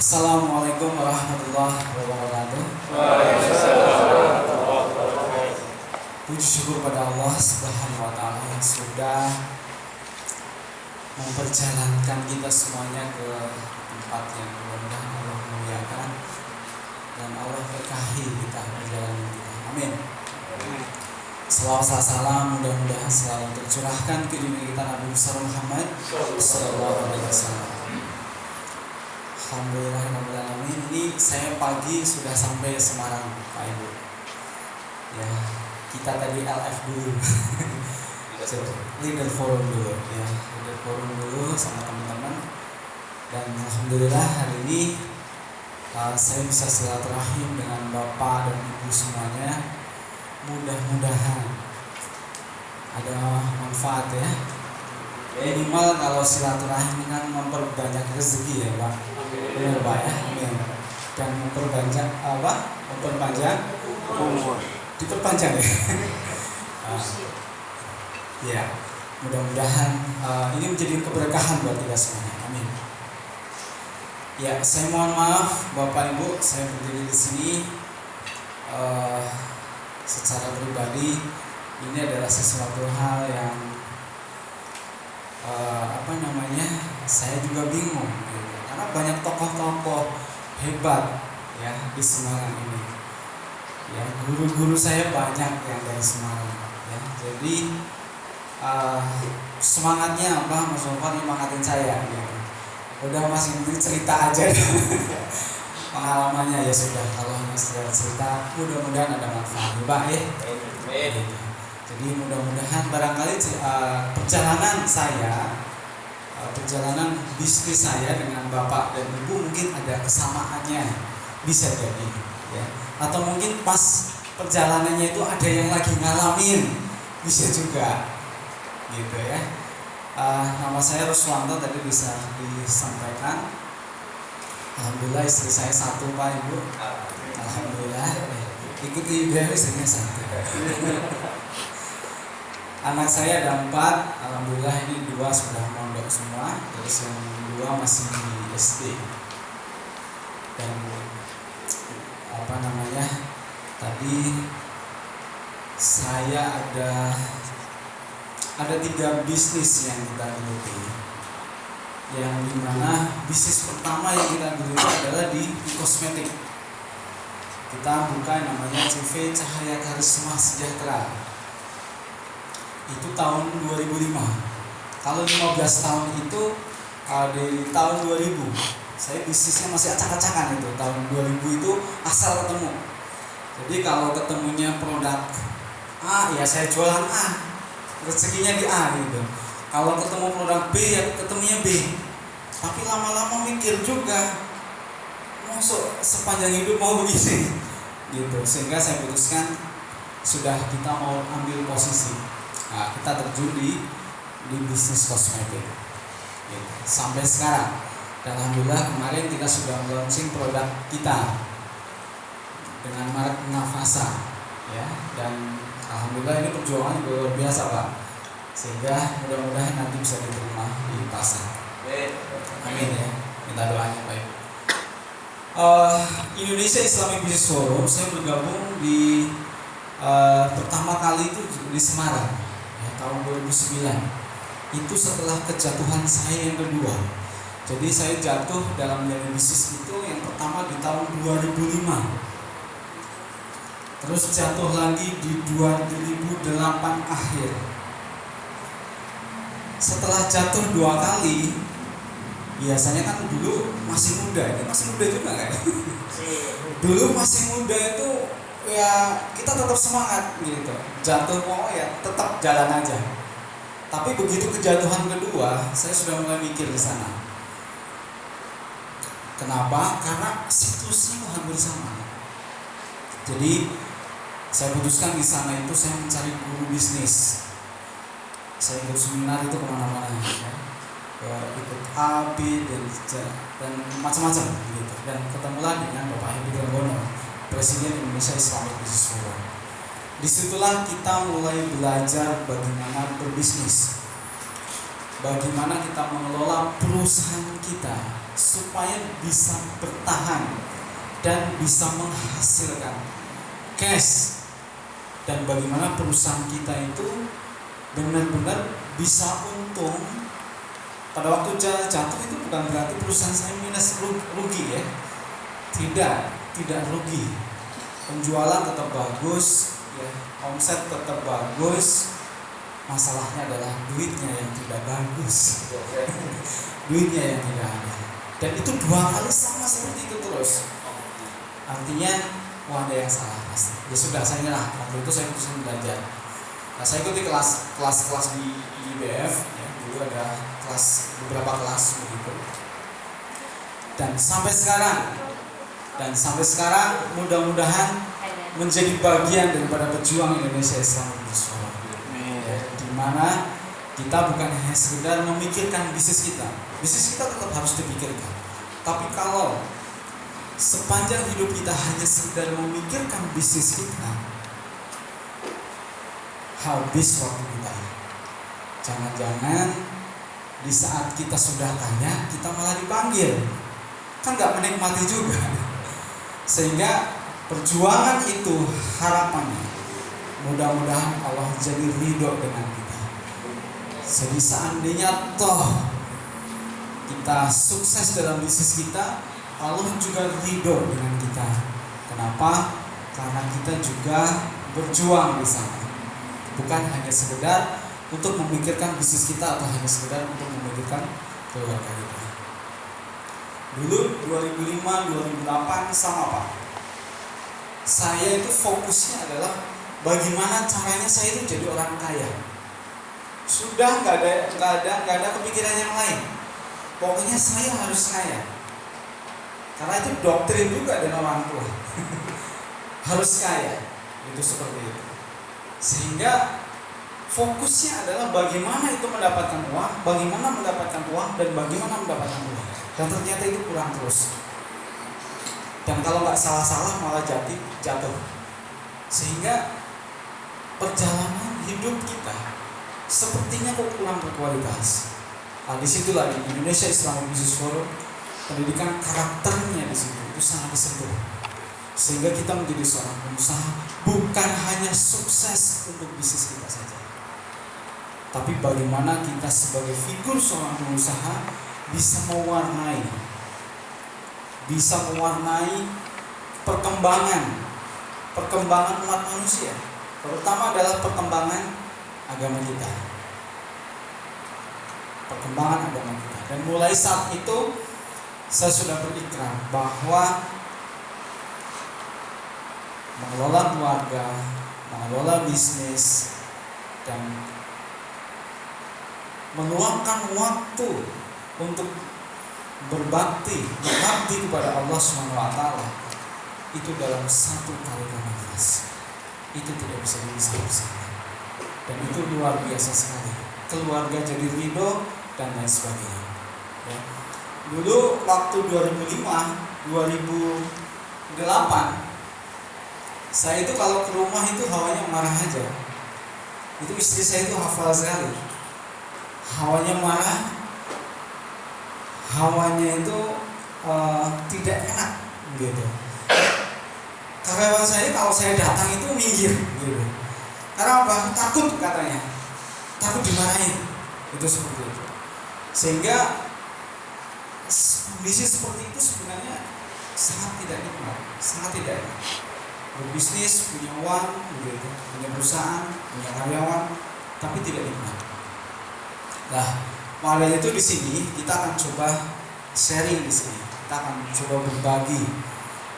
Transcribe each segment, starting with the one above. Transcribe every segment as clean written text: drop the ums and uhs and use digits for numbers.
Assalamualaikum warahmatullahi wabarakatuh. Puji syukur pada Allah Subhanahu wa Ta'ala yang sudah memperjalankan kita semuanya ke tempat yang mudah-mudahan Allah memuliakan dan Allah berkahi kita perjalanan kita. Amin. Selawat salam mudah-mudahan selalu tercurahkan ke diri kita Nabi Muhammad sallallahu alaihi wasallam. Alhamdulillahirrahmanirrahim. Ini saya pagi sudah sampai Semarang, Pak Ibu. Ya, kita tadi LF dulu. Leader forum dulu, ya. Leader forum dulu sama teman-teman. Dan alhamdulillah hari ini saya bisa silaturahim dengan Bapak dan Ibu semuanya. Mudah-mudahan ada manfaat ya. Minimal kalau silaturahim kan memperbanyak rezeki ya, Pak. Benar Pak ya, amin. Dan memperpanjang umur, diperpanjang ya. Ya, mudah-mudahan ini menjadi keberkahan buat kita semuanya, amin. Ya, saya mohon maaf Bapak Ibu, saya berdiri di sini secara pribadi ini adalah sesuatu hal yang saya juga bingung. Karena banyak tokoh-tokoh hebat ya di Semarang ini. Ya, guru-guru saya banyak yang dari Semarang. Ya, jadi semangatnya apa? Mas Sofan nyemangatin saya. Gitu. Udah Mas Indri cerita aja. Pengalamannya ya sudah. Kalau Mas cerita, mudah-mudahan ada manfaat. Pak ya. Gitu. Jadi mudah-mudahan barangkali perjalanan saya. Perjalanan bisnis saya dengan Bapak dan Ibu mungkin ada kesamaannya, bisa jadi ya. Atau mungkin pas perjalanannya itu ada yang lagi ngalamin, bisa juga gitu ya. Nama saya Ruswanto tadi bisa disampaikan. Alhamdulillah istri saya satu Pak Ibu. Alhamdulillah. Ikuti biar istrinya satu. Anak saya ada 4, alhamdulillah ini 2 sudah mondok semua, terus yang 2 masih di SD. Dan tadi saya ada 3 bisnis yang kita geluti. Yang dimana bisnis pertama yang kita geluti adalah di kosmetik. Kita buka yang namanya CV Cahaya Karisma Sejahtera. Itu tahun 2005. Kalau 15 tahun itu dari tahun 2000 saya bisnisnya masih acak-acakan itu. Tahun 2000 itu asal ketemu. Jadi kalau ketemunya produk A ya saya jualan A, rezekinya di A gitu. Kalau ketemu produk B ya ketemunya B. Tapi lama-lama mikir juga, masuk sepanjang hidup mau begini gitu. Sehingga saya putuskan sudah kita mau ambil posisi. Nah, kita terjun di bisnis kosmetik gitu. Sampai sekarang dan alhamdulillah kemarin kita sudah launching produk kita dengan merek Nafasa ya, dan alhamdulillah ini perjuangan luar biasa Pak, sehingga mudah-mudahan nanti bisa diterima di pasar. Amin ya, minta doanya Pak. Indonesia Islamic Business Forum saya bergabung di pertama kali itu di Semarang tahun 2009. Itu setelah kejatuhan saya yang kedua. Jadi saya jatuh dalam jalan bisnis itu yang pertama di tahun 2005. Terus jatuh lagi di 2008 akhir. Setelah jatuh 2 kali, biasanya kan dulu masih muda, ini masih muda juga kan? Dulu masih muda itu ya kita tetap semangat gitu, jatuh mau ya tetap jalan aja. Tapi begitu kejatuhan kedua, saya sudah mulai mikir di sana. Kenapa? Karena siklusnya hampir sama. Jadi saya putuskan di sana itu saya mencari guru bisnis. Saya ikut seminar itu kemana-mana ya. Ikut A, B dan macam-macam gitu. Dan ketemulah dengan Bapak Hedi Garbono, Presiden Indonesia Islamic Business Forum. Disitulah kita mulai belajar bagaimana berbisnis, bagaimana kita mengelola perusahaan kita supaya bisa bertahan dan bisa menghasilkan cash, dan bagaimana perusahaan kita itu benar-benar bisa untung. Pada waktu jatuh itu bukan berarti perusahaan saya minus rugi ya, tidak rugi, penjualan tetap bagus ya, omset tetap bagus. Masalahnya adalah duitnya yang tidak bagus duitnya yang tidak ada, dan itu 2 kali sama seperti itu terus. Artinya ada yang salah pasti. Ya sudah, saya nyerah. Waktu itu saya putuskan belajar. Nah, saya ikuti kelas di IBF ya, dulu ada beberapa kelas begitu. Dan sampai sekarang mudah-mudahan menjadi bagian daripada pejuang Indonesia Islam Visual. Ya, di mana kita bukan hanya sekedar memikirkan bisnis kita tetap harus dipikirkan. Tapi kalau sepanjang hidup kita hanya sekedar memikirkan bisnis kita, habis waktu kita. Jangan-jangan di saat kita sudah kaya, kita malah dipanggil, kan gak menikmati juga. Sehingga perjuangan itu harapannya mudah-mudahan Allah jadi ridho dengan kita. Jadi seandainya toh kita sukses dalam bisnis kita, Allah juga ridho dengan kita. Kenapa? Karena kita juga berjuang di sana. Bukan hanya sekedar untuk memikirkan bisnis kita atau hanya sekedar untuk memikirkan keluarga kita. Dulu 2005-2008 sama Pak. Saya itu fokusnya adalah bagaimana caranya saya itu jadi orang kaya. Sudah nggak ada kepikiran yang lain. Pokoknya saya harus kaya. Karena itu doktrin juga dari orang tua. Harus kaya. Itu seperti itu. Sehingga fokusnya adalah bagaimana itu mendapatkan uang, dan bagaimana mendapatkan uang. Dan ternyata itu kurang terus. Dan kalau nggak salah-salah malah jatuh. Sehingga perjalanan hidup kita sepertinya kok kurang berkualitas. Nah, disitulah di Indonesia Islamic Business Forum, pendidikan karakternya di situ itu sangat disentuh. Sehingga kita menjadi seorang pengusaha bukan hanya sukses untuk bisnis kita saja, tapi bagaimana kita sebagai figur seorang pengusaha bisa mewarnai perkembangan umat manusia, terutama adalah perkembangan agama kita. Dan mulai saat itu saya sudah berikrar bahwa mengelola keluarga, mengelola bisnis, dan meluangkan waktu untuk berbakti kepada Allah SWT itu dalam satu tarikan nafas. Itu tidak bisa dipisah-pisahkan. Dan itu luar biasa sekali. Keluarga jadi ridho dan lain sebagainya. Ya. Dulu waktu 2005-2008 saya itu kalau ke rumah itu hawanya marah aja. Itu istri saya itu hafal sekali. Hawanya marah, hawanya itu tidak enak gitu. Karyawan saya kalau saya datang itu minggir gitu. Karena apa? Takut katanya. Takut dimarahin. Itu seperti itu. Sehingga kondisi seperti itu sebenarnya sangat tidak nikmat, berbisnis, punya uang, begitu, punya perusahaan, punya karyawan, tapi tidak nikmat. Nah, makanya itu di sini kita akan coba sharing di sini. Kita akan coba berbagi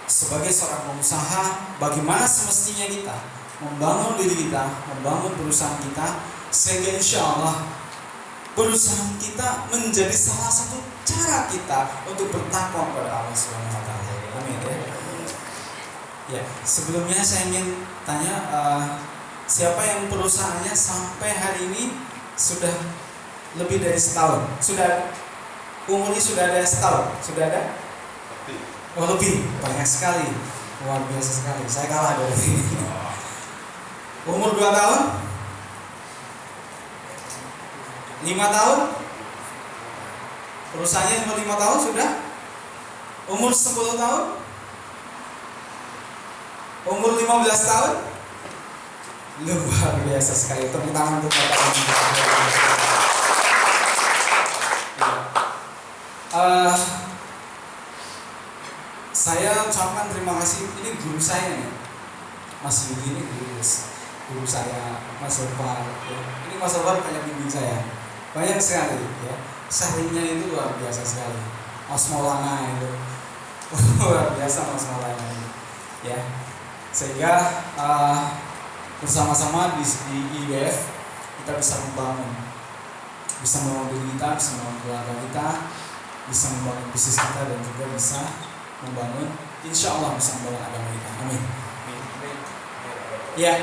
sebagai seorang pengusaha bagaimana semestinya kita membangun diri kita, membangun perusahaan kita, sehingga insya Allah perusahaan kita menjadi salah satu cara kita untuk bertakwa kepada Allah Subhanahu Wa Taala. Amin ya. Ya, sebelumnya saya ingin tanya siapa yang perusahaannya sampai hari ini sudah lebih dari setahun? Sudah umurnya sudah ada setahun? Sudah ada? Oh lebih, banyak sekali, luar biasa sekali. Saya kalah dari sini. Umur 2 tahun? 5 tahun? Perusahaannya umur 5 tahun sudah? Umur 10 tahun? Umur 15 tahun? Luar biasa sekali. Tepuk tangan untuk Bapak ini. Saya ucapkan terima kasih. Ini guru saya nih, Mas Yudi, ini guru saya, Mas Opar. Ya. Ini Mas Opar kayak bimbing saya. Banyak sekali ya. Sharingnya itu luar biasa sekali. Mas Maulana itu luar biasa, Mas Maulana itu. Ya. Sehingga bersama-sama di IBF kita bisa membangun diri kita, bisa membangun keluarga kita, bisa membangun bisnis kita, dan juga bisa membangun, insya Allah bisa membangun agama kita. Amin. Ya,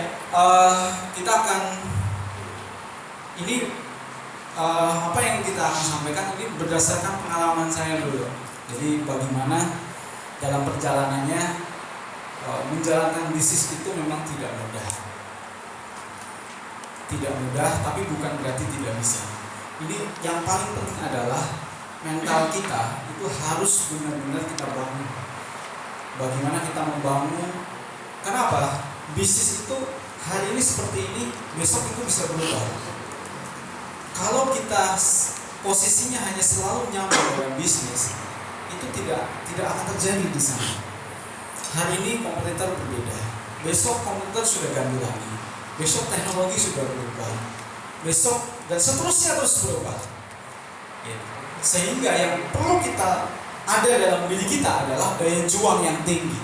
kita akan ini apa yang kita akan sampaikan ini berdasarkan pengalaman saya dulu. Jadi bagaimana dalam perjalanannya menjalankan bisnis itu memang tidak mudah. Tidak mudah, tapi bukan berarti tidak bisa. Ini yang paling penting adalah mental kita itu harus benar-benar kita bangun. Bagaimana kita membangun? Kenapa? Bisnis itu hari ini seperti ini, besok itu bisa berubah. Kalau kita posisinya hanya selalu nyaman dalam bisnis, itu tidak akan terjadi di sana. Hari ini kompetitor berbeda, besok kompetitor sudah ganti lagi, besok teknologi sudah berubah, besok dan seterusnya terus berubah. Sehingga yang perlu kita ada dalam diri kita adalah daya juang yang tinggi,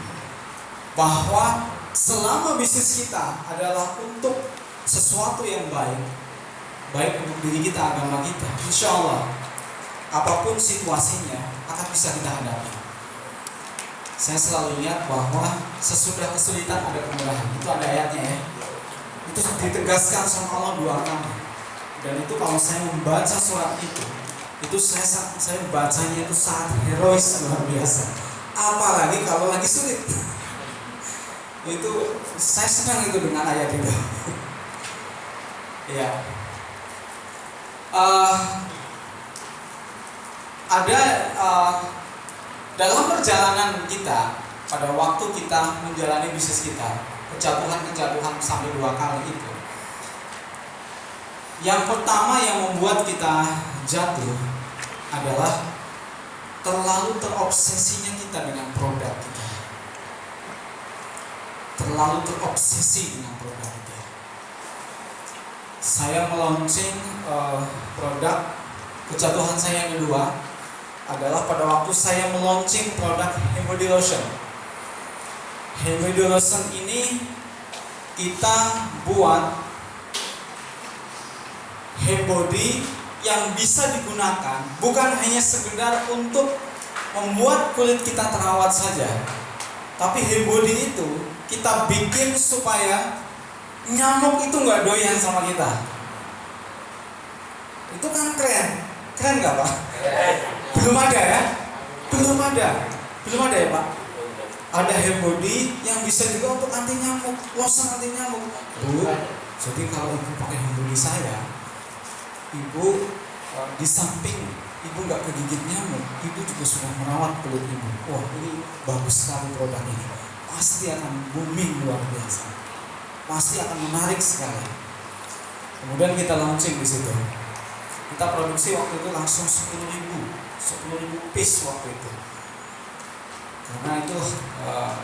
bahwa selama bisnis kita adalah untuk sesuatu yang baik untuk diri kita, agama kita, insya Allah apapun situasinya akan bisa kita hadapi. Saya selalu lihat bahwa sesudah kesulitan ada kemudahan. Itu ada ayatnya ya. Itu ditegaskan sama Allah 2 kali. Dan itu kalau saya membaca surat itu saya bacanya itu sangat herois, luar biasa. Apalagi kalau lagi sulit. Itu saya senang itu dengan ayat itu. Ya. Dalam perjalanan kita, pada waktu kita menjalani bisnis kita, kejatuhan sampai 2 kali itu. Yang pertama yang membuat kita jatuh adalah terlalu terobsesinya kita dengan produk kita. Terlalu terobsesi dengan produk kita. Saya melaunching produk, kejatuhan saya yang kedua adalah pada waktu saya melaunching produk Hemody Lotion. Hemody Lotion ini kita buat Hemody yang bisa digunakan bukan hanya sekedar untuk membuat kulit kita terawat saja, tapi Hemody itu kita bikin supaya nyamuk itu nggak doyan sama kita. Itu kan keren nggak Pak? Belum ada ya? Belum ada ya Pak? Ada Hemody yang bisa juga untuk anti nyamuk, lotion anti nyamuk. Bu, jadi kalau ibu pakai Hemody saya, ibu di samping ibu nggak kegigit nyamuk, ibu juga sudah merawat kulit ibu. Wah, ini bagus sekali produk ini. Pasti akan booming luar biasa. Pasti akan menarik sekali. Kemudian kita launching di situ. Kita produksi waktu itu langsung 10.000 piece waktu itu. Karena itu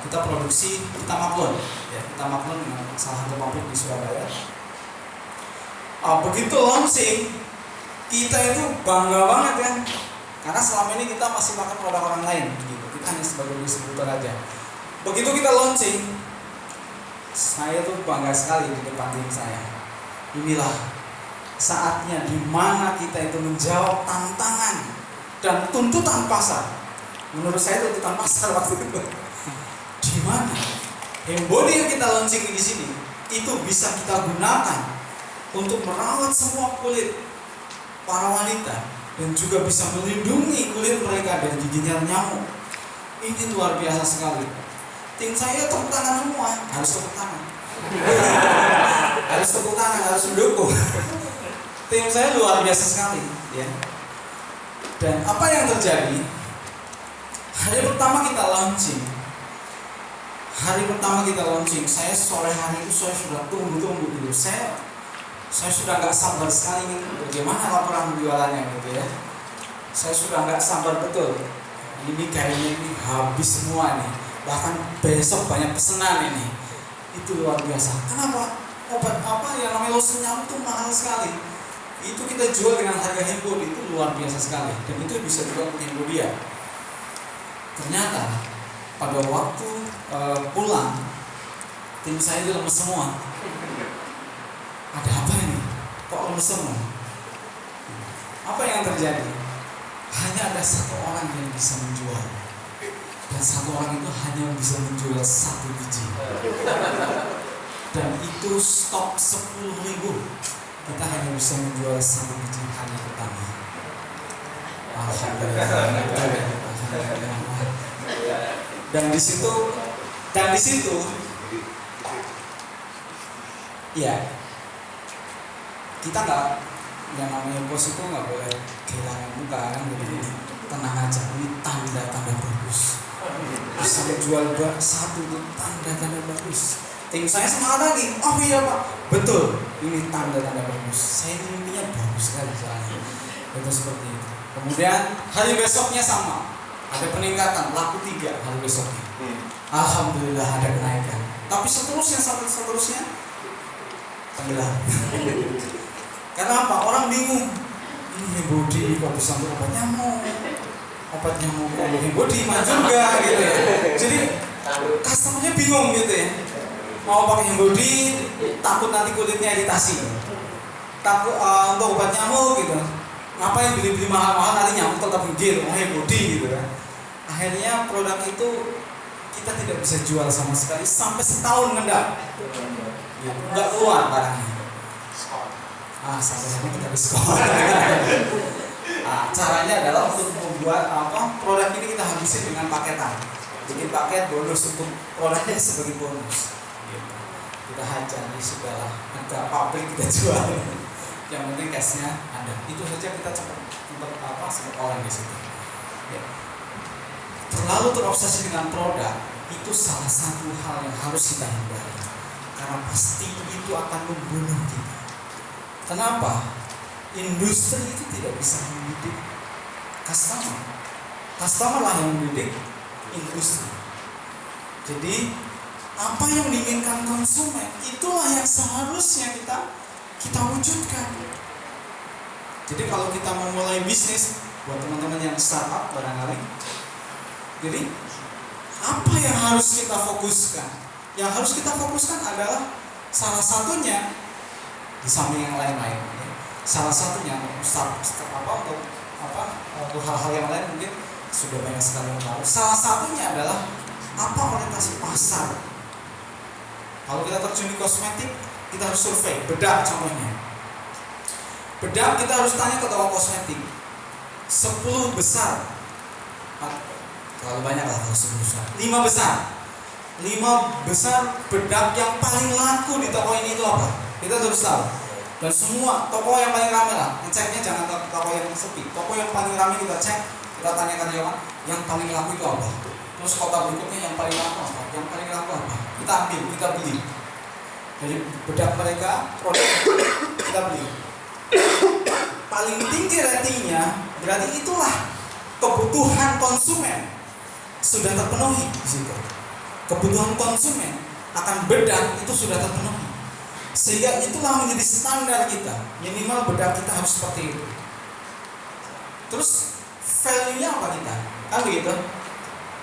kita produksi, kita maklun dengan salah satu pabrik di Surabaya. Begitu launching, kita itu bangga banget kan, karena selama ini kita masih pakai produk orang lain, gitu. Kita hanya sebagai distributor aja. Begitu kita launching, saya tuh bangga sekali di depan tim saya. Inilah saatnya di mana kita itu menjawab tantangan dan tuntutan pasar. Menurut saya tuntutan pasar waktu itu. Di mana Hemody yang kita launching di sini itu bisa kita gunakan untuk merawat semua kulit para wanita dan juga bisa melindungi kulit mereka dari giginya nyamuk. Ini luar biasa sekali. Tim saya tepuk tangan semua, harus tepuk tangan. harus mendukung. Tim saya luar biasa sekali, ya. Dan apa yang terjadi? Hari pertama kita launching, saya sore hari itu saya sudah tunggu gitu. Saya sudah nggak sabar sekali nih, bagaimana laporan jualannya gitu ya. Saya sudah nggak sabar betul. Ini kayaknya ini habis semua nih. Bahkan besok banyak pesanan ini. Itu luar biasa. Kenapa? Obat apa yang namanya lotion nyamuk itu mahal sekali. Itu kita jual dengan harga heboh, itu luar biasa sekali. Dan itu bisa juga menghibur dia. Ternyata pada waktu pulang, tim saya itu lemes semua. Ada apa ini? Kok lemes semua? Apa yang terjadi? Hanya ada satu orang yang bisa menjual, dan satu orang itu hanya bisa menjual 1 biji. Dan itu stok 10.000. Kita hanya bisa menjual 1 biji hari pertama. Alhamdulillah. Dan di situ ya kita nggak, yang namanya bos itu nggak boleh kehilangan muka kan, jadi tenang aja, ini tanda-tanda bagus. Bisa menjual 1 itu tanda-tanda bagus. Tim saya semangat lagi, oh iya Pak, betul, ini tanda-tanda bagus. Saya intinya bagus sekali soalnya. Itu seperti itu. Kemudian hari besoknya sama, ada peningkatan, laku 3 hari besoknya. Alhamdulillah ada kenaikan. Tapi seterusnya tenggelam. Karena apa? Orang bingung. Ini body kok bisa untuk obat nyamuk kok body maju juga gitu ya. Jadi customernya bingung gitu ya. Mau pakai body, takut nanti kulitnya iritasi. Takut untuk obat nyamuk gitu. Ngapain beli mahal-mahal nanti nyamuk tetap gigit, mau body gitu kan. Akhirnya produk itu kita tidak bisa jual sama sekali sampai setahun ngendap. Ya, nggak keluar barangnya. Sampai kita diskon. Caranya adalah untuk membuat produk ini kita habisin dengan paketan. Bikin paket bonus untuk produknya sebagai bonus. Gitu. Kita hajar di segala harga pabrik kita jual. Yang penting cashnya ada. Itu saja kita cepat orang di situ. Ya. Terlalu terobsesi dengan produk itu salah satu hal yang harus kita hindari. Karena pasti itu akan membunuh kita. Kenapa? Industri itu tidak bisa mendidik customer. Customer lah yang mendidik industri. Jadi apa yang diinginkan konsumen itulah yang seharusnya kita wujudkan. Jadi kalau kita mau mulai bisnis, buat teman-teman yang startup barangkali, jadi apa yang harus kita fokuskan? Yang harus kita fokuskan adalah salah satunya di samping yang lain-lain. Salah satunya untuk hal-hal yang lain mungkin sudah banyak sekali yang tahu. Salah satunya adalah apa orientasi pasar. Kalau kita terjun di kosmetik, kita harus survei, bedak contohnya. Bedak kita harus tanya ke toko kosmetik. 10 besar. Terlalu banyak lah kalau 10 besar. 5 besar. 5 besar bedak yang paling laku di toko ini itu apa? Kita harus tahu. Dan semua toko yang paling ramai lah, ngeceknya jangan toko yang sepi. Toko yang paling ramai kita cek, kita tanya karyawan yang paling laku itu apa. Terus kota berikutnya yang paling laku apa? Yang paling laku apa? Kita ambil, kita beli. Jadi bedak mereka, produk kita beli. Paling tinggi ratingnya, berarti itulah kebutuhan konsumen sudah terpenuhi di situ. Kebutuhan konsumen akan bedak itu sudah terpenuhi. Sehingga itulah menjadi standar kita. Minimal bedak kita harus seperti itu. Terus value-nya apa kita? Kan begitu.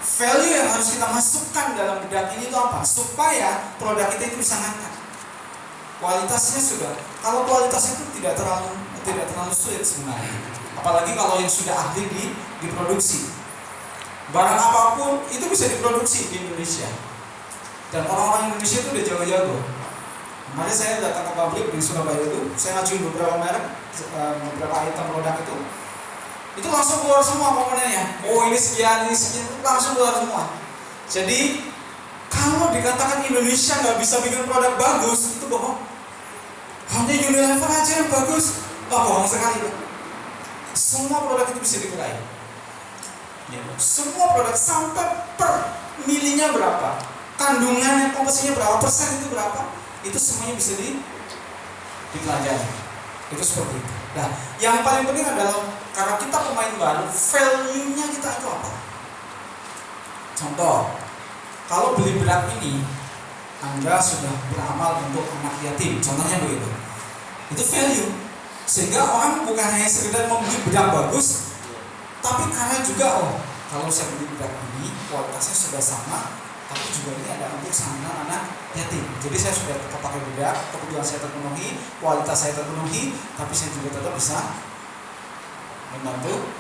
Value yang harus kita masukkan dalam bedak ini itu apa? Supaya produk kita itu bisa ngangkat. Kualitasnya sudah. Kalau kualitas itu tidak terlalu sulit sebenarnya. Apalagi kalau yang sudah ahli diproduksi. Barang apapun itu bisa diproduksi di Indonesia. Dan orang-orang Indonesia itu udah jago-jago. Kemarin saya datang ke pabrik di Surabaya itu, saya ngajuin beberapa merek, beberapa item produk itu langsung keluar semua komponennya. Oh ini sekian, langsung keluar semua. Jadi kalau dikatakan Indonesia nggak bisa bikin produk bagus, itu bohong. Hanya Unilever aja yang bagus, bohong sekali. semua produk itu bisa dikurai. Ya, semua produk sampai per milinya berapa, kandungannya, komposisinya berapa persen, itu berapa, itu semuanya bisa dipelajari. Itu seperti itu. Nah, yang paling penting adalah karena kita pemain baru, value-nya kita itu apa? Contoh, kalau beli bedak ini, Anda sudah beramal untuk anak yatim, contohnya begitu. Itu value. Sehingga orang bukan hanya sekedar membeli bedak bagus, tapi karena juga kalau saya beli bedak ini kualitasnya sudah sama, tapi juga ini ada untuk santunan anak yatim. Jadi saya sudah tetap pakai bedak, kebutuhan saya terpenuhi, kualitas saya terpenuhi, tapi saya juga tetap bisa membantu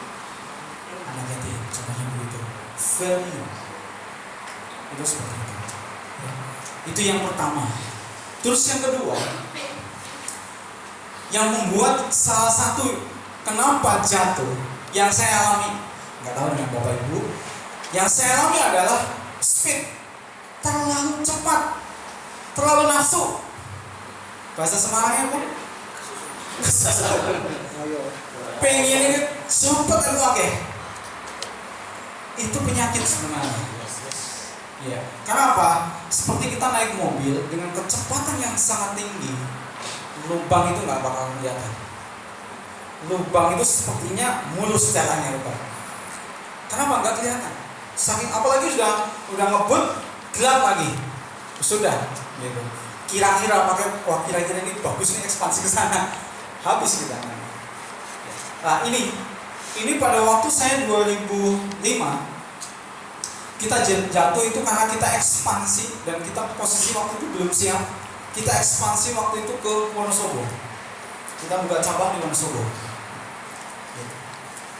anak yatim. Contohnya begitu. Value itu seperti itu. Itu yang pertama. Terus yang kedua, yang membuat salah satu kenapa jatuh yang saya alami, nggak tahu dengan Bapak Ibu, yang saya alami adalah speed, terlalu cepat, terlalu nafsu. Bahasa Semarangnya apa? Pengen ini cepet dan oke. Itu penyakit sebenarnya. Ya, kenapa? Seperti kita naik mobil dengan kecepatan yang sangat tinggi, lubang itu nggak bakal kelihatan. Lubang itu sepertinya mulus jalannya lubang. Kenapa nggak kelihatan? Saking apalagi sudah ngebut, gelap lagi. Sudah, gitu. Kira-kira pakai kira-kira ini bagus nih ekspansi ke sana. Habis kita. Nah, ini pada waktu saya 2005 kita jatuh itu karena kita ekspansi dan kita posisi waktu itu belum siap. Kita ekspansi waktu itu ke Wonosobo. Kita buka cabang di Wonosobo.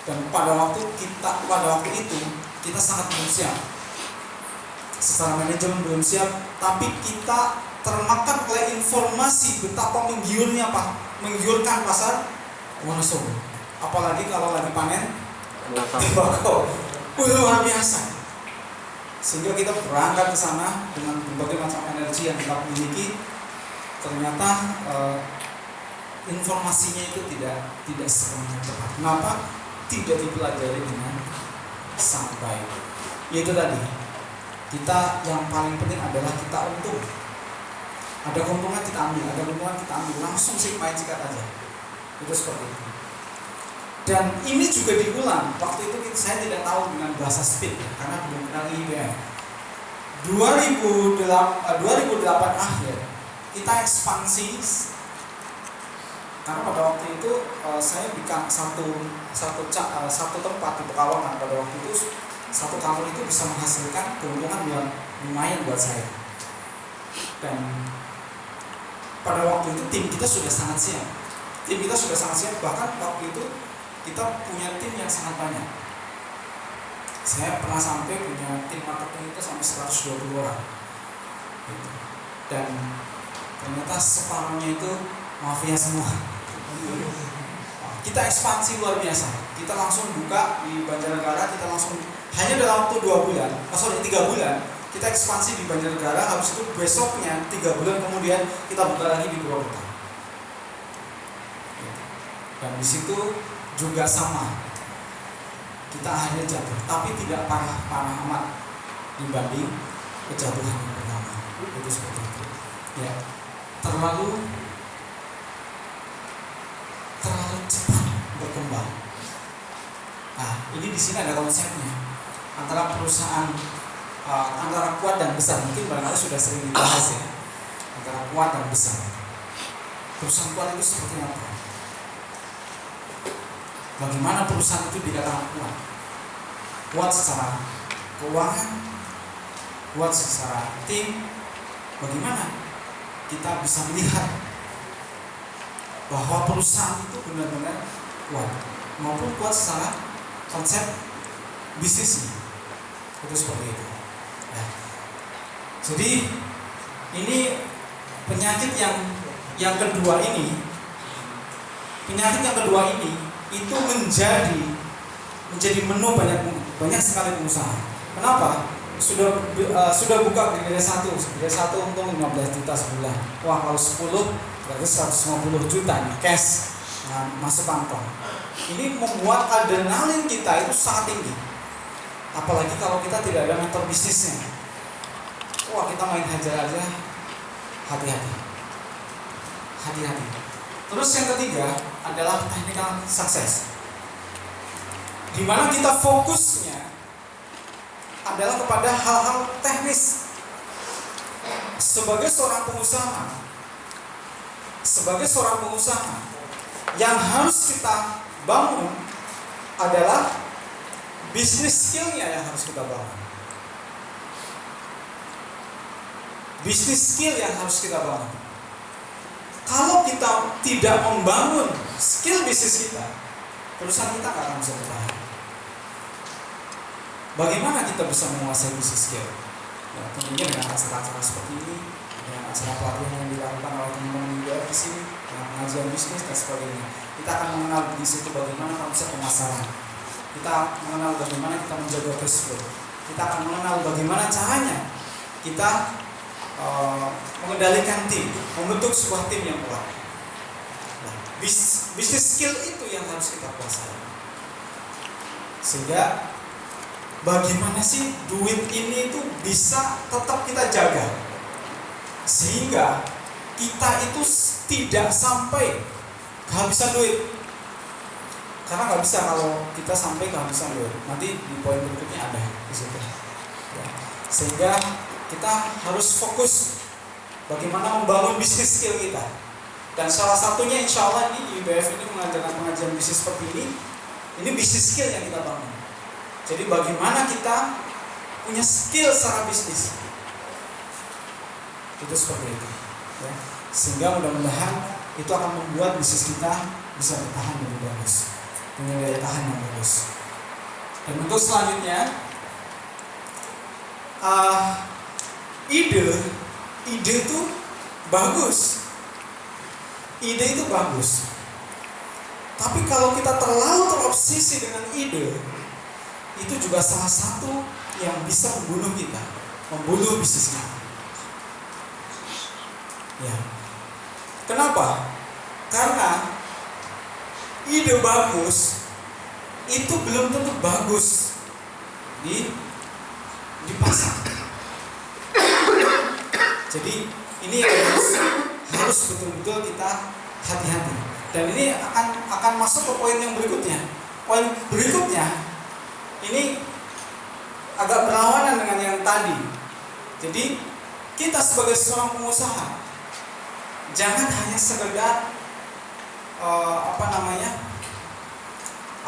Dan pada waktu itu kita sangat belum siap. Secara manajemen belum siap, tapi kita termakan oleh informasi betapa menggiurkan pasar Wonosobo. Apalagi kalau lagi panen tembakau. Luar biasa. Sehingga kita berangkat ke sana dengan berbagai macam energi yang kita miliki. Ternyata informasinya itu tidak sepenuhnya tepat. Kenapa? Tidak dipelajari dengan sangat baik. Yaitu tadi, kita yang paling penting adalah kita untung. Ada keuntungan kita ambil, langsung sikat aja. Itu seperti itu. Dan ini juga diulang. Waktu itu saya tidak tahu dengan bahasa speed karena belum kenal IBM. 2008 akhir kita ekspansi karena pada waktu itu saya bikin satu tempat di Pekalongan. Pada waktu itu satu kamar itu bisa menghasilkan keuntungan yang lumayan buat saya. Dan pada waktu itu tim kita sudah sangat siap. Bahkan waktu itu kita punya tim yang sangat banyak. Saya pernah sampai punya tim marketing itu sampai 120 orang. Dan ternyata separuhnya itu mafia semua. Kita ekspansi luar biasa. Kita langsung buka di Banjarnegara, kita langsung hanya dalam waktu 3 bulan kita ekspansi di Banjarnegara. Habis itu besoknya 3 bulan kemudian kita buka lagi di Purwokerto. Dan di situ juga sama, kita akhirnya jatuh, tapi tidak parah amat dibanding kejatuhan yang pertama. Itu seperti itu. Ya, terlalu cepat berkembang. Nah, ini di sini ada konsepnya antara perusahaan antara kuat dan besar. Mungkin barangkali sudah sering dibahas ya, antara kuat dan besar. Perusahaan kuat itu seperti apa? Bagaimana perusahaan itu dikatakan kuat? Kuat secara keuangan, kuat secara tim. Bagaimana kita bisa melihat bahwa perusahaan itu benar-benar kuat, maupun kuat secara konsep bisnisnya. Itu seperti itu. Ya. Jadi ini penyakit yang kedua ini itu menjadi menu banyak sekali pengusaha. Kenapa? Sudah buka di gerai satu untung 15 juta sebulan. Wah, kalau 10 berarti 150 juta nih cash masuk kantong. Ini membuat adrenalin kita itu sangat tinggi. Apalagi kalau kita tidak ada mentor bisnisnya. Wah, kita main hajar aja, hati-hati. Hati-hati. Terus yang ketiga adalah technical success, di mana kita fokusnya adalah kepada hal-hal teknis. Sebagai seorang pengusaha, yang harus kita bangun adalah bisnis skillnya yang harus kita bangun. Bisnis skill yang harus kita bangun. Kalau kita tidak membangun skill bisnis kita, perusahaan kita nggak akan bisa bertahan. Bagaimana kita bisa menguasai bisnis skill? Ya, tentunya dengan acara-acara seperti ini, dengan acara pelatihan yang dilakukan oleh teman-teman juga di sini, dengan pengajian bisnis dan sebagainya. Kita akan mengenal di situ bagaimana konsep pemasaran. Kita mengenal bagaimana kita menjaga cash flow. Kita akan mengenal bagaimana caranya kita mengendalikan tim, membentuk sebuah tim yang kuat. Nah, bisnis skill itu yang harus kita kuasai. Sehingga bagaimana sih duit ini itu bisa tetap kita jaga, sehingga kita itu tidak sampai kehabisan duit. Karena nggak bisa kalau kita sampai kehabisan duit. Nanti di poin berikutnya ada di situ. Ya. Sehingga kita harus fokus bagaimana membangun bisnis skill kita. Dan salah satunya insya Allah ini IBF ini mengajarkan pengajian bisnis seperti ini. Ini bisnis skill yang kita bangun. Jadi bagaimana kita punya skill secara bisnis. Itu seperti itu. Ya. Sehingga mudah-mudahan itu akan membuat bisnis kita bisa bertahan lebih bagus, punya daya tahan yang bagus. Dan untuk selanjutnya, ide itu bagus. Ide itu bagus. Tapi kalau kita terlalu terobsesi dengan ide, itu juga salah satu yang bisa membunuh kita, membunuh bisnis kita. Ya. Kenapa? Karena ide bagus itu belum tentu bagus di pasar. Jadi ini harus betul-betul kita hati-hati. Dan ini akan masuk ke poin yang berikutnya. Poin berikutnya ini agak berlawanan dengan yang tadi. Jadi kita sebagai seorang pengusaha jangan hanya sekedar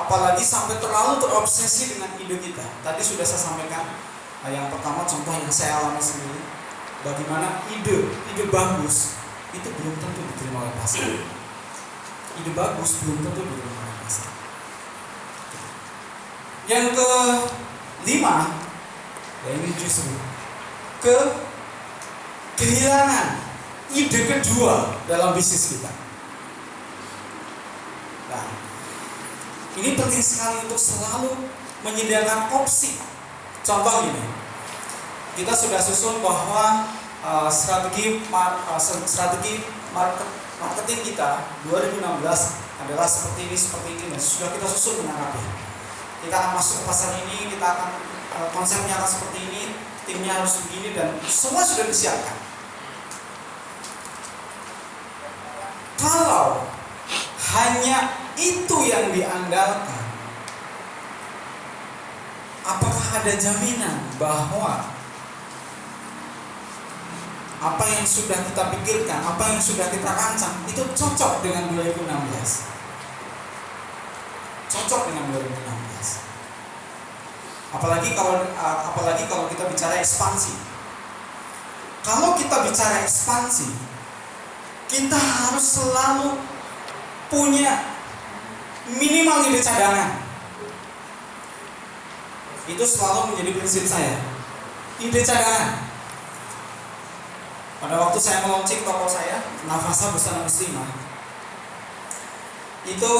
apalagi sampai terlalu terobsesi dengan ide kita. Tadi sudah saya sampaikan yang pertama, contoh yang saya alami sendiri, bagaimana ide bagus itu belum tentu diterima oleh pasar. Ide bagus belum tentu diterima oleh pasar. Yang kelima, ya ini justru kehilangan ide kedua dalam bisnis kita. Nah, ini penting sekali untuk selalu menyediakan opsi. Contoh ini, kita sudah susun bahwa strategi marketing kita 2016 adalah seperti ini. Dan sudah kita susun dengan rapi. Kita akan masuk ke pasar ini, kita akan konsepnya akan seperti ini, timnya harus begini, dan semua sudah disiapkan. Kalau hanya itu yang diandalkan, apakah ada jaminan bahwa apa yang sudah kita pikirkan, apa yang sudah kita rancang itu cocok dengan 2016? Cocok dengan 2016. Apalagi kalau kita bicara ekspansi. Kalau kita bicara ekspansi, kita harus selalu punya minimal ide cadangan. Itu selalu menjadi prinsip saya. Ide cadangan. Pada waktu saya meluncing toko saya, Nafasa Busana Muslimah, itu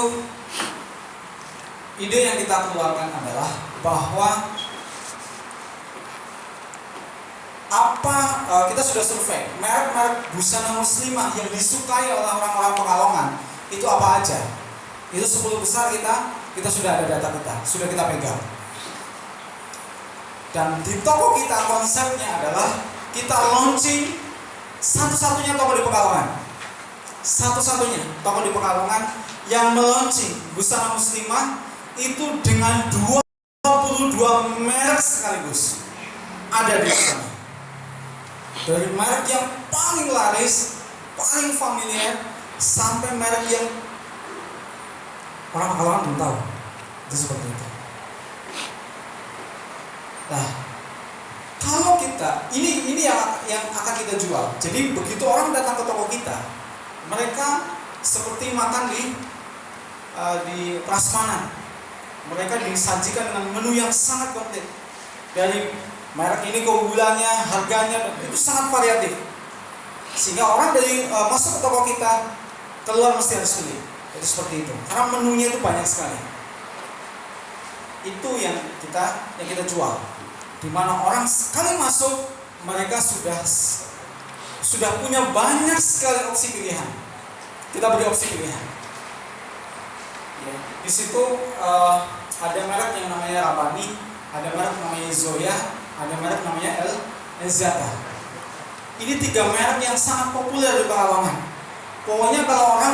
ide yang kita keluarkan adalah bahwa kita sudah survei merek-merek busana muslimah yang disukai oleh orang-orang Pekalongan itu apa aja. Itu 10 besar kita sudah ada data kita, sudah kita pegang. Dan di toko kita konsepnya adalah kita launching satu-satunya toko di Pekalongan. Satu-satunya toko di Pekalongan yang melaunching busana muslimah itu dengan 22 merek sekaligus ada di sana. Dari merek yang paling laris, paling familiar, sampai merek yang orang Pekalongan belum tahu. Itu seperti itu. Nah, kalau kita ini yang akan kita jual. Jadi begitu orang datang ke toko kita, mereka seperti makan di prasmanan. Mereka disajikan dengan menu yang sangat komplit. Dari merek ini keunggulannya, harganya itu sangat variatif. Sehingga orang dari masuk ke toko kita keluar mesti harus pilih. Itu seperti itu. Karena menunya itu banyak sekali. Itu yang kita jual. Di mana orang sekali masuk mereka sudah punya banyak sekali opsi pilihan. Kita beri opsi pilihan. Ya, di situ ada merek yang namanya Rabbani, ada merek namanya Zoya, ada merek namanya El Zata. Ini 3 merek yang sangat populer di Pekalongan. Pokoknya kalau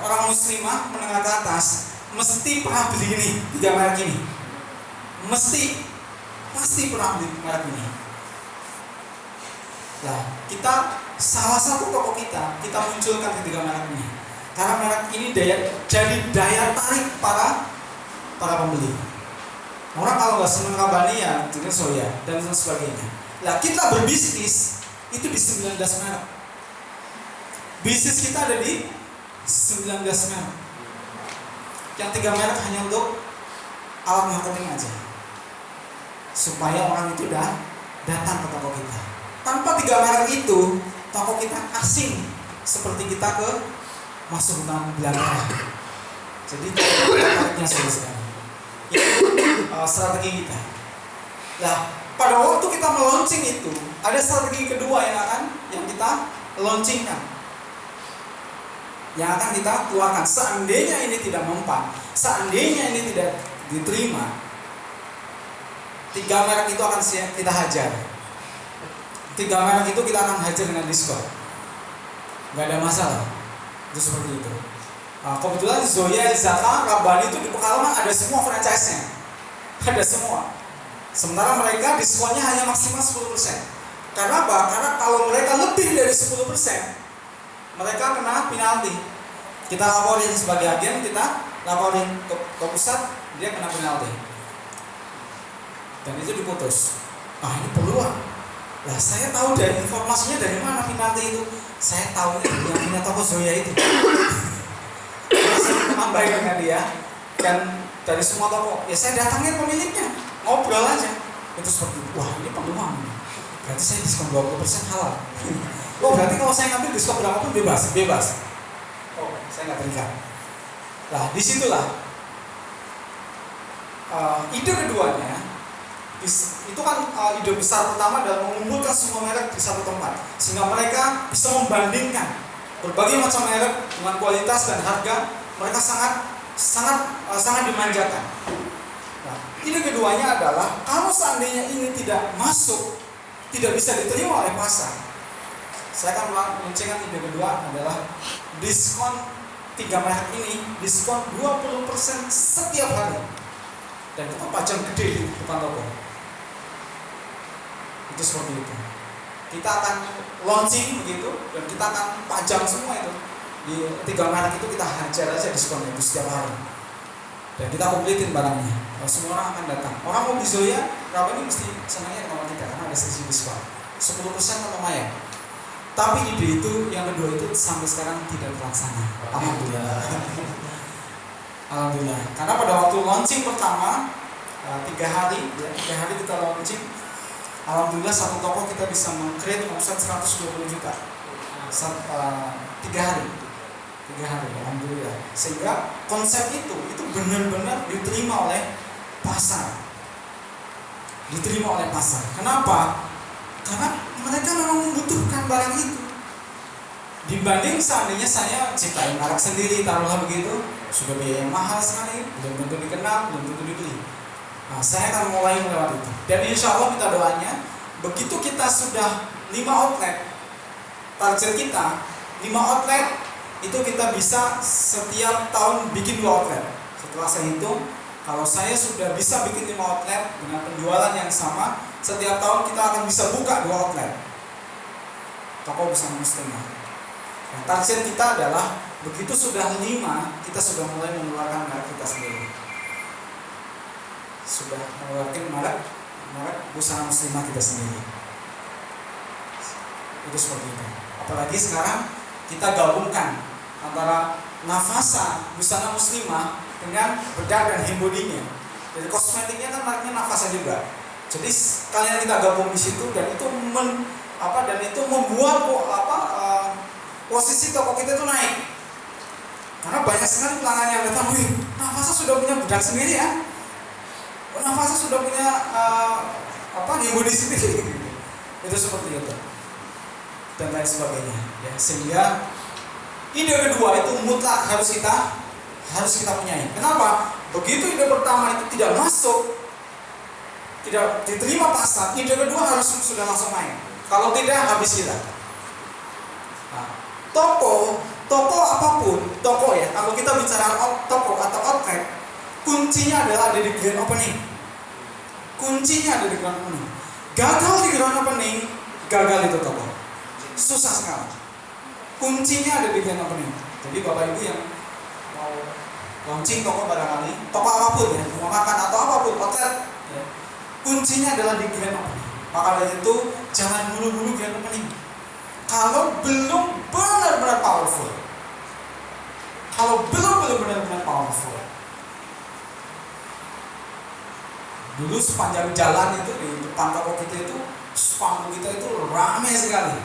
orang muslimah menengah ke atas mesti pernah beli ini, 3 merek ini. Pasti pernah beli merek ini. Nah, kita salah satu toko kita munculkan ketiga merek ini. Karena merek ini jadi daya tarik para pembeli. Orang kalau nggak senang Rabbani ya dengan Zoya dan sebagainya. Nah, kita berbisnis itu di 19 merek. Bisnis kita ada di 19 merek. Yang 3 merek hanya untuk alat marketing aja. Supaya orang itu datang ke toko kita. Tanpa 3 merek itu, toko kita asing seperti kita masuk hutan belantara. Jadi tariknya sudah sekali. Itu strategi kita. Nah, pada waktu kita meluncing itu, ada strategi kedua yang kita launchingkan, yang akan kita keluarkan. Seandainya ini tidak mempan, seandainya ini tidak diterima, 3 merek itu akan kita hajar. 3 merek itu kita akan hajar dengan diskon. Gak ada masalah. Itu seperti itu. Kebetulan Zoya, Zaka, Rabbani itu di Pekalongan ada semua franchise-nya. Ada semua. Sementara mereka diskonnya hanya maksimal 10%. Karena apa? Karena kalau mereka lebih dari 10%, mereka kena penalti. Kita laporin sebagai agen, kita laporin ke pusat, dia kena penalti. Dan itu diputus. Ini peluang. Lah, saya tahu dari informasinya dari mana penalti itu. Saya tahu yang punya toko Zoya itu. Saya teman baik dengan dia, dan dari semua toko, ya saya datangin pemiliknya, ngobrol aja. Itu seperti, wah ini peluang. Berarti saya diskon 20% halal. Oh, berarti kalau saya ngambil diskon berapapun bebas. Oh, saya nggak terikat. Nah, disitulah ide keduanya. Itu kan ide besar pertama adalah mengumpulkan semua merek di satu tempat, sehingga mereka bisa membandingkan berbagai macam merek dengan kualitas dan harga. Mereka sangat dimanjakan. Nah, ide keduanya adalah kalau seandainya ini tidak masuk, tidak bisa diterima oleh pasar, saya akan meluncurkan ide kedua adalah diskon 3 merek ini, diskon 20% setiap hari, dan kita pajang gede di depan toko. Itu seperti itu. Kita akan launching begitu, dan kita akan pajang semua itu di 3 merek itu. Kita hajar aja diskon itu setiap hari, dan kita kompletin barangnya. Semua orang akan datang. Orang mau beli Zoya, Rabbani mesti senangnya sama kita karena ada sesi diskon 10% kan lumayan. Tapi ide itu yang kedua itu sampai sekarang tidak terlaksana. Alhamdulillah. Alhamdulillah. Karena pada waktu launching pertama 3 hari kita launching. Alhamdulillah satu toko kita bisa meng-create omset 120 juta 3 hari, alhamdulillah. Sehingga konsep itu benar-benar diterima oleh pasar. Kenapa? Karena mereka memang membutuhkan barang itu. Dibanding seandainya saya ciptain merek sendiri, taruhlah begitu, sudah biaya yang mahal sekali, belum tentu dikenal, belum tentu dibeli. Nah, saya akan mulai melewati itu. Dan insya Allah kita doanya, begitu kita sudah 5 outlet, target kita 5 outlet, itu kita bisa setiap tahun bikin 2 outlet. Setelah saya hitung, kalau saya sudah bisa bikin 5 outlet dengan penjualan yang sama, setiap tahun kita akan bisa buka 2 outlet toko Busana Muslimah. Nah, target kita adalah begitu sudah 5, kita sudah mulai mengeluarkan merek kita sendiri. Sudah mengeluarkan merek Busana Muslimah kita sendiri. Itu seperti itu. Apalagi sekarang kita gabungkan antara Nafasa Busana Muslimah dengan bedak dan handbody-nya. Jadi kosmetiknya kan mereknya Nafasa juga. Jadi kalian kita gabung di situ dan itu membuat posisi toko kita itu naik. Karena banyak sekali pelanggan yang datang, wih, Nafasa sudah punya bedak sendiri ya. Nafasa sudah punya handbody sendiri. Itu seperti itu. Dan lain sebagainya. Ya, sehingga ide kedua itu mutlak harus kita punyai. Kenapa? Begitu ide pertama itu tidak masuk, tidak diterima pasar, ide kedua harus sudah langsung main. Kalau tidak, habis kita. Nah, toko apapun, toko ya. Kalau kita bicara toko atau outlet, kuncinya adalah ada di grand opening. Kuncinya ada di grand opening. Gagal di grand opening, gagal itu toko. Susah sekali. Kuncinya ada di grand opening. Jadi Bapak Ibu yang mau launching toko barangkali, toko apapun ya, mau makan atau apapun, outlet, ya, kuncinya adalah di grand opening. Maka dari itu jangan buru-buru grand opening. Kalau belum benar-benar powerful, dulu sepanjang jalan itu di depan toko kita itu, spanduk kita itu ramai sekali,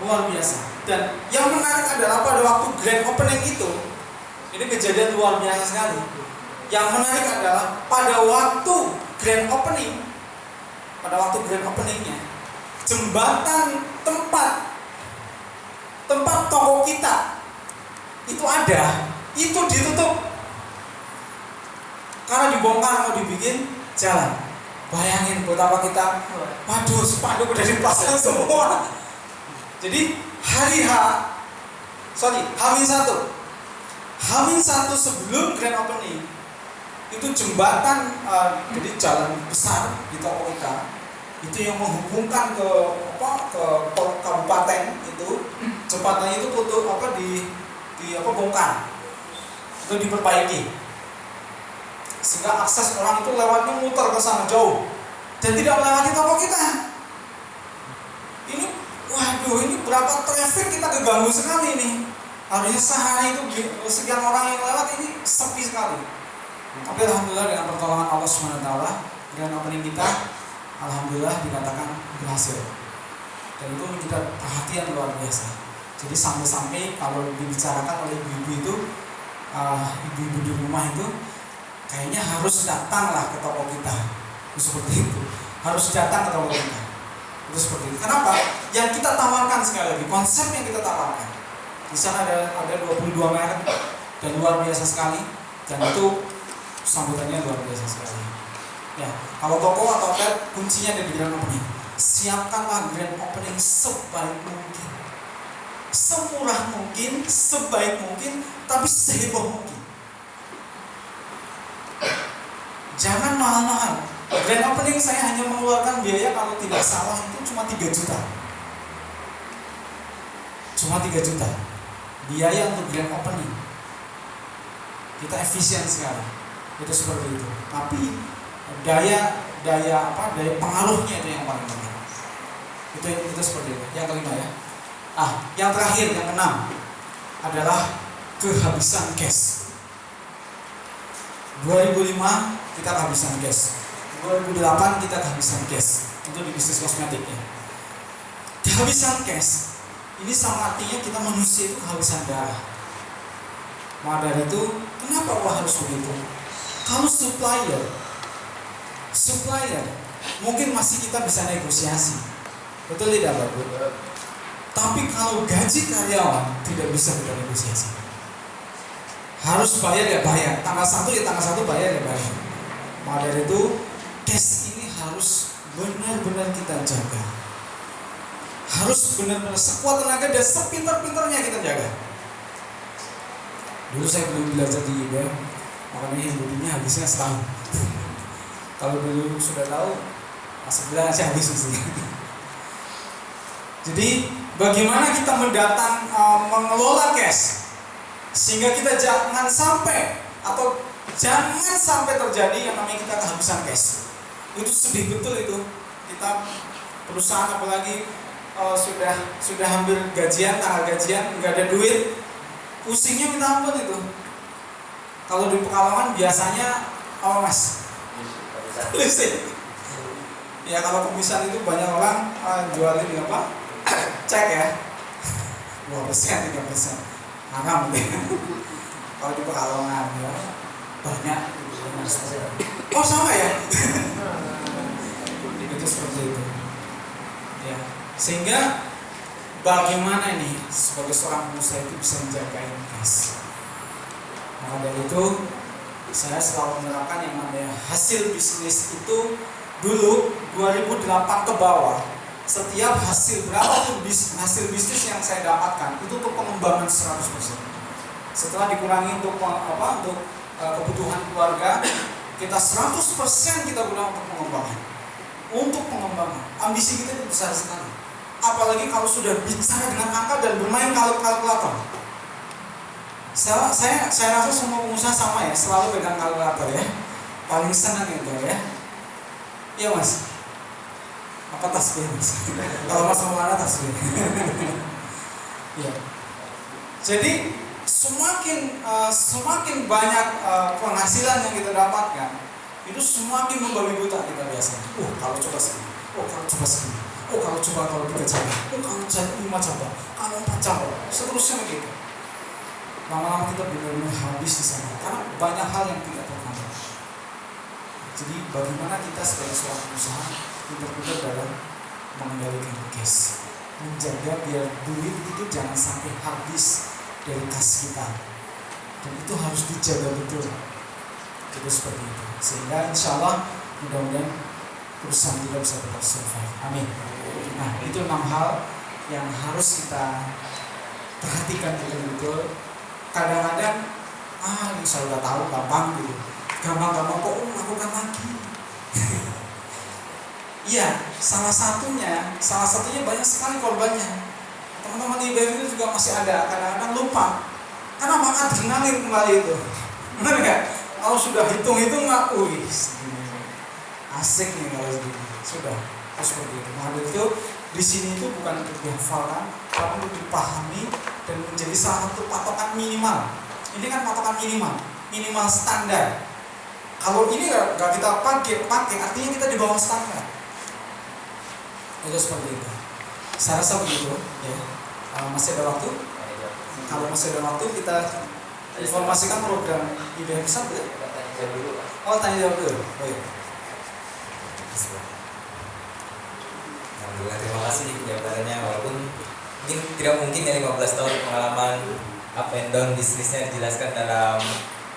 luar biasa. Dan yang menarik adalah pada waktu grand opening itu, ini kejadian luar biasa sekali. Yang menarik adalah pada waktu grand openingnya, jembatan tempat toko kita itu ada, itu ditutup karena dibongkar mau dibikin jalan. Bayangin betapa kita, waduh, spanduk udah dipasang semua. Jadi H-1 sebelum grand opening itu jembatan, jadi jalan besar di toko kita itu yang menghubungkan ke kabupaten itu, jembatannya itu bongkar, itu diperbaiki sehingga akses orang itu lewatnya muter ke sana jauh dan tidak melewati toko kita. Ini berapa traffic kita keganggu sekali nih. Harusnya sehari itu sekian orang yang lewat, ini sepi sekali. Tapi alhamdulillah dengan pertolongan Allah SWT, dengan opening kita, alhamdulillah dikatakan berhasil. Dan itu menjadi perhatian luar biasa. Jadi sampai-sampai kalau dibicarakan oleh ibu-ibu itu, ibu-ibu di rumah itu, kayaknya harus datanglah ke toko kita. Itu seperti itu. Harus datang ke toko kita. Itu seperti itu. Kenapa? Yang kita tawarkan sekali lagi, konsep yang kita tawarkan. Di sana ada 22 merek dan luar biasa sekali, dan itu sambutannya luar biasa sekali. Ya, kalau toko atau outlet kuncinya ada di grand opening. Siapkanlah grand opening sebaik mungkin, semurah mungkin, sebaik mungkin, tapi seheboh mungkin. Jangan mahal-mahal. Grand opening saya hanya mengeluarkan biaya kalau tidak salah itu cuma 3 juta. Cuma 3 juta biaya untuk grand opening. Kita efisien sekali. Itu seperti itu. Tapi daya pengaruhnya itu yang paling penting. Itu seperti itu. Yang kelima ya. Yang terakhir, yang keenam adalah kehabisan cash. 2005 kita kehabisan cash. 2008 kita kehabisan cash. Itu di bisnis kosmetik ya. Kehabisan cash ini sama artinya kita manusia itu kehabisan darah. Maka dari itu, kenapa harus begitu? Kalau supplier mungkin masih kita bisa negosiasi, betul tidak Bapak? Tapi kalau gaji karyawan tidak bisa kita negosiasi. Harus bayar ya bayar. Tanggal 1 ya tanggal 1 bayar ya bayar. Maka dari itu cash ini harus benar-benar kita jaga. Harus benar-benar sekuat tenaga dan sepintar-pintarnya kita jaga. Dulu saya belum belajar di IBM, makanya hidupnya habisnya setahun. Kalau dulu sudah tahu, sebulan saya habis mesti. Jadi bagaimana kita mengelola cash sehingga kita jangan sampai terjadi yang namanya kita kehabisan cash. Itu sedih betul itu. Kita perusahaan apalagi sudah hampir gajian, tanggal gajian nggak ada duit, pusingnya minta ampun itu. Kalau di Pekalongan biasanya apa mas? Listrik. Ya kalau pemisahan itu banyak orang jualin apa? Cek ya. 2%, 3%. Haram deh. Kalau di Pekalongan ya banyak. Oh sama ya? Itu seperti itu. Ya. Sehingga bagaimana nih sebagai seorang pengusaha itu bisa menjaga cash. Maka dari itu saya selalu menerapkan yang namanya hasil bisnis itu dulu 2008 ke bawah. Setiap hasil berapapun hasil bisnis yang saya dapatkan itu untuk pengembangan 100%. Setelah dikurangi untuk kebutuhan keluarga, kita 100% kita gunakan untuk pengembangan. Untuk pengembangan, ambisi kita itu besar sekali. Apalagi kalau sudah bicara dengan angka dan bermain kalkulator. Saya rasa semua pengusaha sama ya, selalu pegang kalkulator ya. Paling senang itu ya. Iya mas. Apa tasbih mas? Kalau mas mau mana tasbih? Ya. Jadi semakin banyak penghasilan yang kita dapatkan, itu semakin membabi buta kita biasanya. Kalau coba segini, kalau coba segini. Kalau 3 cabang, kalau 5 cabang, kalau 4 cabang, seterusnya begitu. Lama-lama kita benar-benar habis di sana, karena banyak hal yang tidak terkontrol. Jadi bagaimana kita sebagai seorang pengusaha pintar-pintar dalam mengendalikan cash, menjaga biar duit itu jangan sampai habis dari kas kita, dan itu harus dijaga betul. Itu seperti itu, sehingga insya Allah mudah-mudahan perusahaan kita bisa tetap survive. Amin. Nah, itu 6 hal yang harus kita perhatikan betul-betul. Kadang-kadang ini saya udah tahu gampang gitu. Gampang-gampang kok melakukan lagi. Iya, salah satunya banyak sekali korbannya. Teman-teman di IBM itu juga masih ada, kadang-kadang lupa. Karena makan adrenalin kembali itu. Benar enggak? Kalau sudah hitung-hitung asik nih kalau segini. Sudah. Seperti itu. Maka itu di sini itu bukan untuk dihafalkan, tapi untuk dipahami dan menjadi salah satu patokan minimal. Ini kan patokan minimal standar. Kalau ini nggak kita pakai, artinya kita di bawah standar. Itu seperti itu. Saya rasa begitu. Ya. Masih ada waktu? Kalau masih ada waktu kita informasikan program IBM Pusat ya? Tanya jawab dulu. Baik. Alhamdulillah, terima kasih jawabannya. Walaupun mungkin tidak mungkin ya 15 tahun pengalaman up and down bisnisnya dijelaskan dalam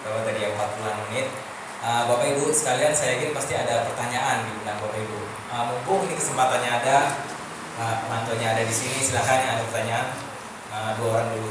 berapa tadi ya 40 menit. Bapak Ibu sekalian, saya yakin pasti ada pertanyaan di benak Bapak Ibu. Mumpung ini kesempatannya ada, mantonya ada di sini, silakan yang ada pertanyaan, 2 orang dulu.